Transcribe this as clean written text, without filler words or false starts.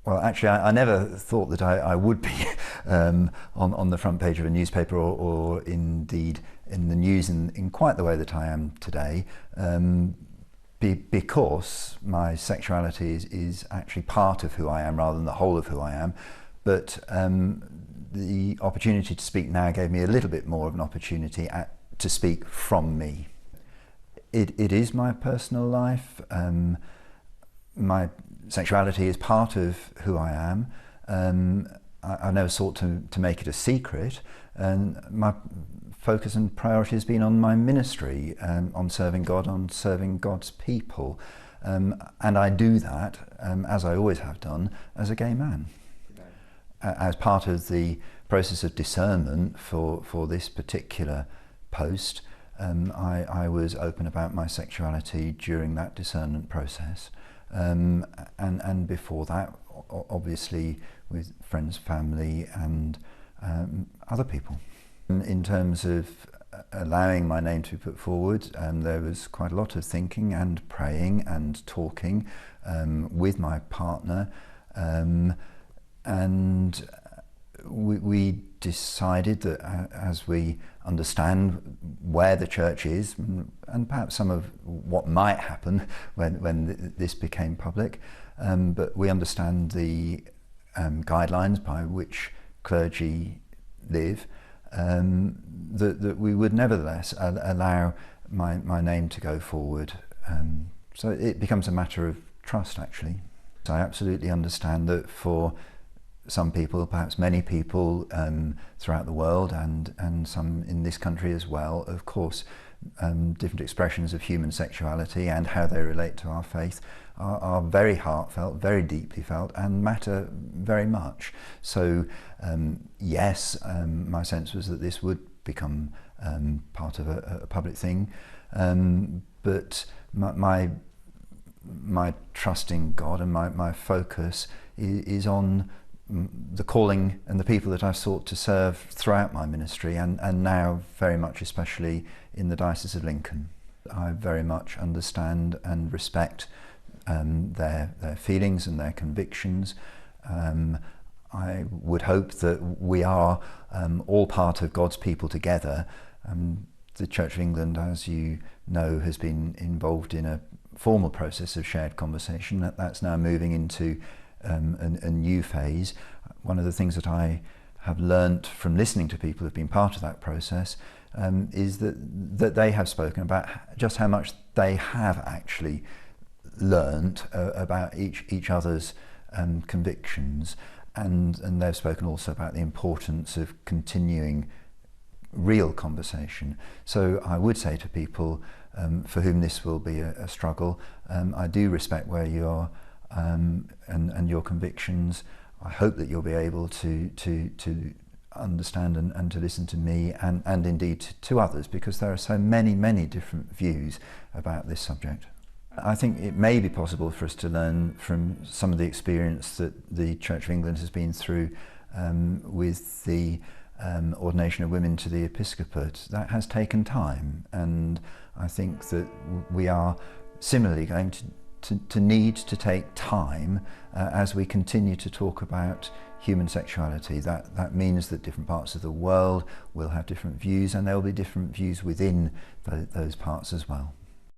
Well, actually, I never thought that I would be on the front page of a newspaper or indeed in the news in quite the way that I am today, because my sexuality is actually part of who I am rather than the whole of who I am. But the opportunity to speak now gave me a little bit more of an opportunity to speak from me. It is my personal life. My sexuality is part of who I am. I never sought to make it a secret, and my focus and priority has been on my ministry, on serving God, on serving God's people, and I do that, as I always have done, as a gay man. As part of the process of discernment for this particular post, I was open about my sexuality during that discernment process. And before that, obviously with friends, family and other people. In terms of allowing my name to be put forward, there was quite a lot of thinking and praying and talking with my partner, and we decided that as we understand where the church is and perhaps some of what might happen when this became public, but we understand the guidelines by which clergy live, that we would nevertheless allow my name to go forward. So it becomes a matter of trust, actually. So I absolutely understand that for some people, perhaps many people throughout the world and some in this country as well, of course, different expressions of human sexuality and how they relate to our faith are very heartfelt, very deeply felt, and matter very much. So yes, my sense was that this would become part of a public thing, but my trust in God and my focus is on the calling and the people that I've sought to serve throughout my ministry, and now very much especially in the Diocese of Lincoln. I very much understand and respect their feelings and their convictions. I would hope that we are all part of God's people together. The Church of England, as you know, has been involved in a formal process of shared conversation. That's now moving into a new phase. One of the things that I have learnt from listening to people who've been part of that process is that they have spoken about just how much they have actually learnt about each other's convictions, and they've spoken also about the importance of continuing real conversation. So I would say to people for whom this will be a struggle, I do respect where you are and your convictions. I hope that you'll be able to understand and to listen to me and indeed to others, because there are so many different views about this subject. I think it may be possible for us to learn from some of the experience that the Church of England has been through with the ordination of women to the episcopate. That has taken time, and I think that we are similarly going to need to take time as we continue to talk about human sexuality. That means that different parts of the world will have different views, and there will be different views within those parts as well.